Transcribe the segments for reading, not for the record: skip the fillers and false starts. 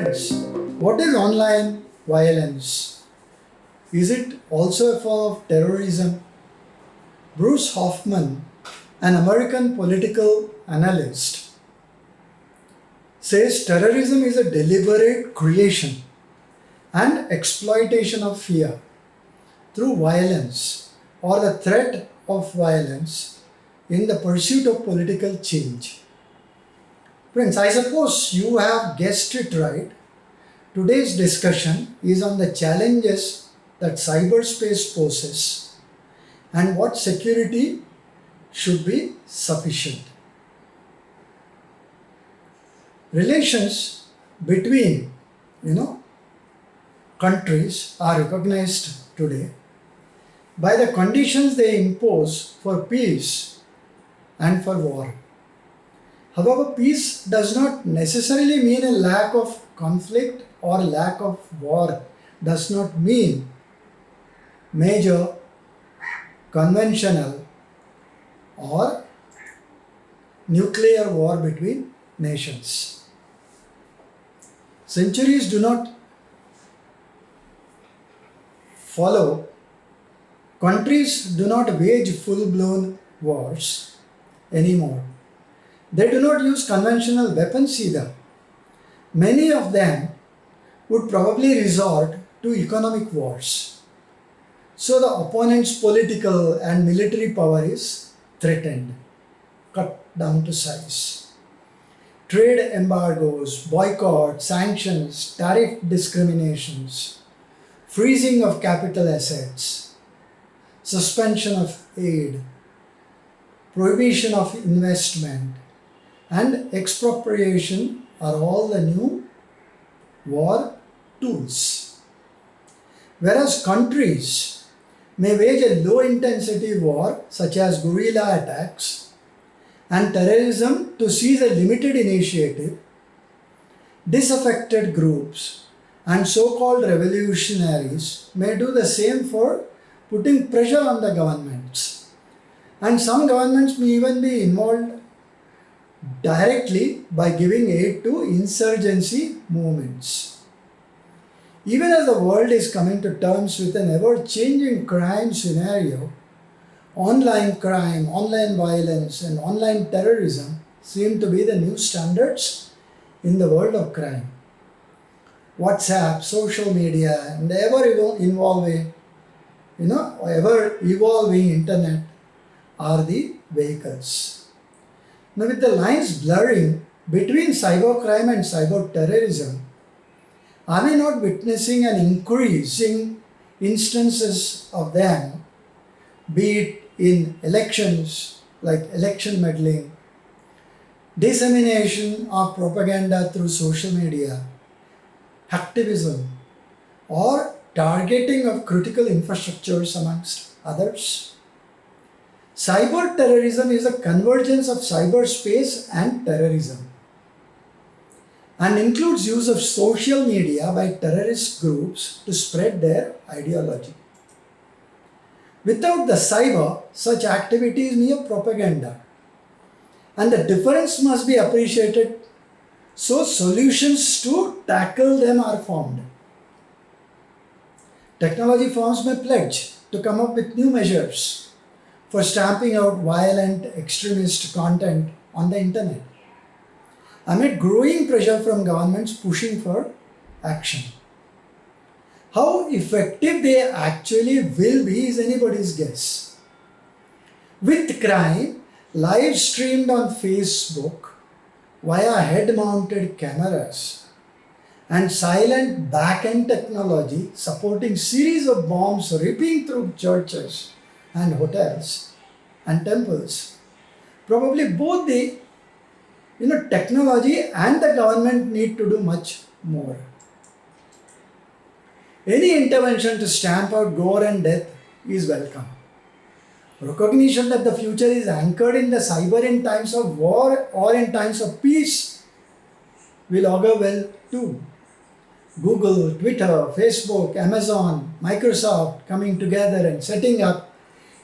Friends, what is online violence? Is it also a form of terrorism? Bruce Hoffman, an American political analyst, says terrorism is a deliberate creation and exploitation of fear through violence or the threat of violence in the pursuit of political change. Friends, I suppose you have guessed it right. Today's discussion is on the challenges that cyberspace poses and what security should be sufficient. Relations between, countries are recognized today by the conditions they impose for peace and for war. However, peace does not necessarily mean a lack of conflict, or lack of war does not mean major conventional or nuclear war between nations. Centuries do not follow. Countries do not wage full-blown wars anymore. They do not use conventional weapons either. Many of them would probably resort to economic wars. So the opponent's political and military power is threatened, cut down to size. Trade embargoes, boycotts, sanctions, tariff discriminations, freezing of capital assets, suspension of aid, prohibition of investment, and expropriation are all the new war tools. Whereas countries may wage a low-intensity war such as guerrilla attacks and terrorism to seize a limited initiative, disaffected groups and so-called revolutionaries may do the same for putting pressure on the governments. And some governments may even be involved directly by giving aid to insurgency movements. Even as the world is coming to terms with an ever-changing crime scenario, online crime, online violence, and online terrorism seem to be the new standards in the world of crime. WhatsApp, social media, and the ever-evolving internet are the vehicles. Now, with the lines blurring between cybercrime and cyberterrorism, are we not witnessing an increasing instances of them, be it in elections, like election meddling, dissemination of propaganda through social media, hacktivism, or targeting of critical infrastructures amongst others? Cyber terrorism is a convergence of cyberspace and terrorism and includes use of social media by terrorist groups to spread their ideology. Without the cyber, such activity is mere propaganda, and the difference must be appreciated so solutions to tackle them are formed. Technology firms may pledge to come up with new measures for stamping out violent extremist content on the internet, amid growing pressure from governments pushing for action. How effective they actually will be is anybody's guess. With crime live streamed on Facebook via head-mounted cameras and silent back-end technology supporting series of bombs ripping through churches and hotels and temples, probably both the technology and the government need to do much more. Any intervention to stamp out gore and death is welcome. Recognition that the future is anchored in the cyber in times of war or in times of peace will augur well too. Google, Twitter, Facebook, Amazon, Microsoft coming together and setting up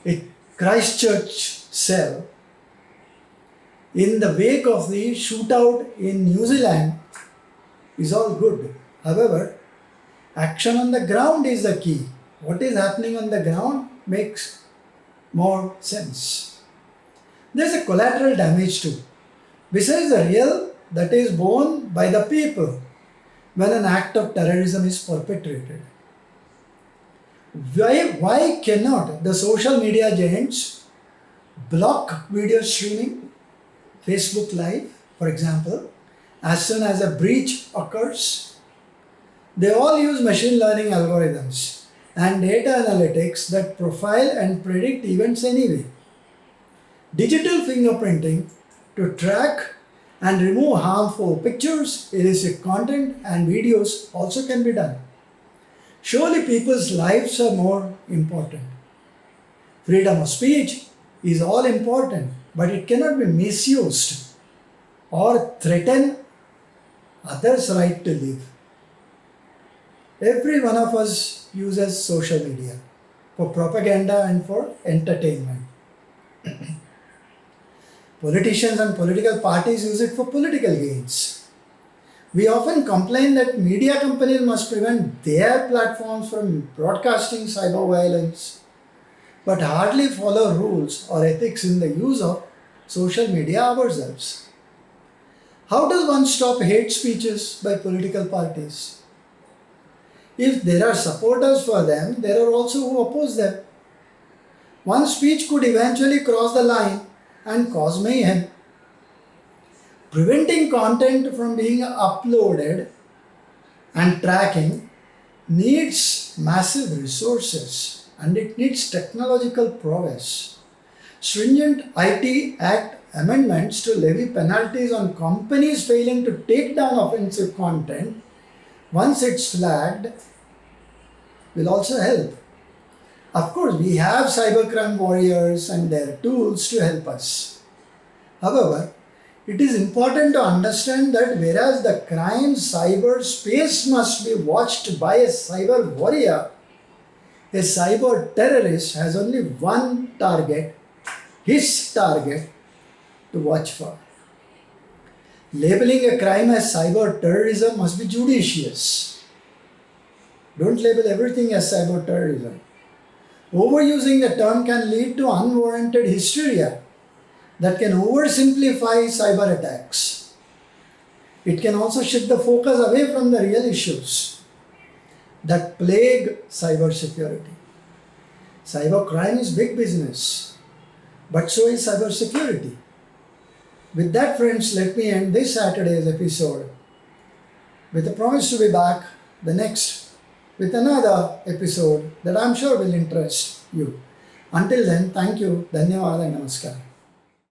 a Christchurch cell in the wake of the shootout in New Zealand is all good. However, action on the ground is the key. What is happening on the ground makes more sense. There's a collateral damage too. Besides the real that is borne by the people when an act of terrorism is perpetrated. Why cannot the social media giants block video streaming, Facebook Live, for example, as soon as a breach occurs? They all use machine learning algorithms and data analytics that profile and predict events anyway. Digital fingerprinting to track and remove harmful pictures, illicit content, and videos also can be done. Surely people's lives are more important. Freedom of speech is all important, but it cannot be misused or threaten others' right to live. Every one of us uses social media for propaganda and for entertainment. Politicians and political parties use it for political gains. We often complain that media companies must prevent their platforms from broadcasting cyber violence, but hardly follow rules or ethics in the use of social media ourselves. How does one stop hate speeches by political parties? If there are supporters for them, there are also who oppose them. One speech could eventually cross the line and cause mayhem. Preventing content from being uploaded and tracking needs massive resources and it needs technological prowess. Stringent IT Act amendments to levy penalties on companies failing to take down offensive content once it's flagged will also help. Of course, we have cybercrime warriors and their tools to help us. However, it is important to understand that whereas the crime cyberspace must be watched by a cyber warrior, a cyber terrorist has only one target, his target, to watch for. Labeling a crime as cyber terrorism must be judicious. Don't label everything as cyber terrorism. Overusing the term can lead to unwarranted hysteria that can oversimplify cyber attacks. It can also shift the focus away from the real issues that plague cybersecurity. Cybercrime is big business, but so is cybersecurity. With that, friends, let me end this Saturday's episode with a promise to be back the next with another episode that I'm sure will interest you. Until then, thank you, dhanyawad and namaskar.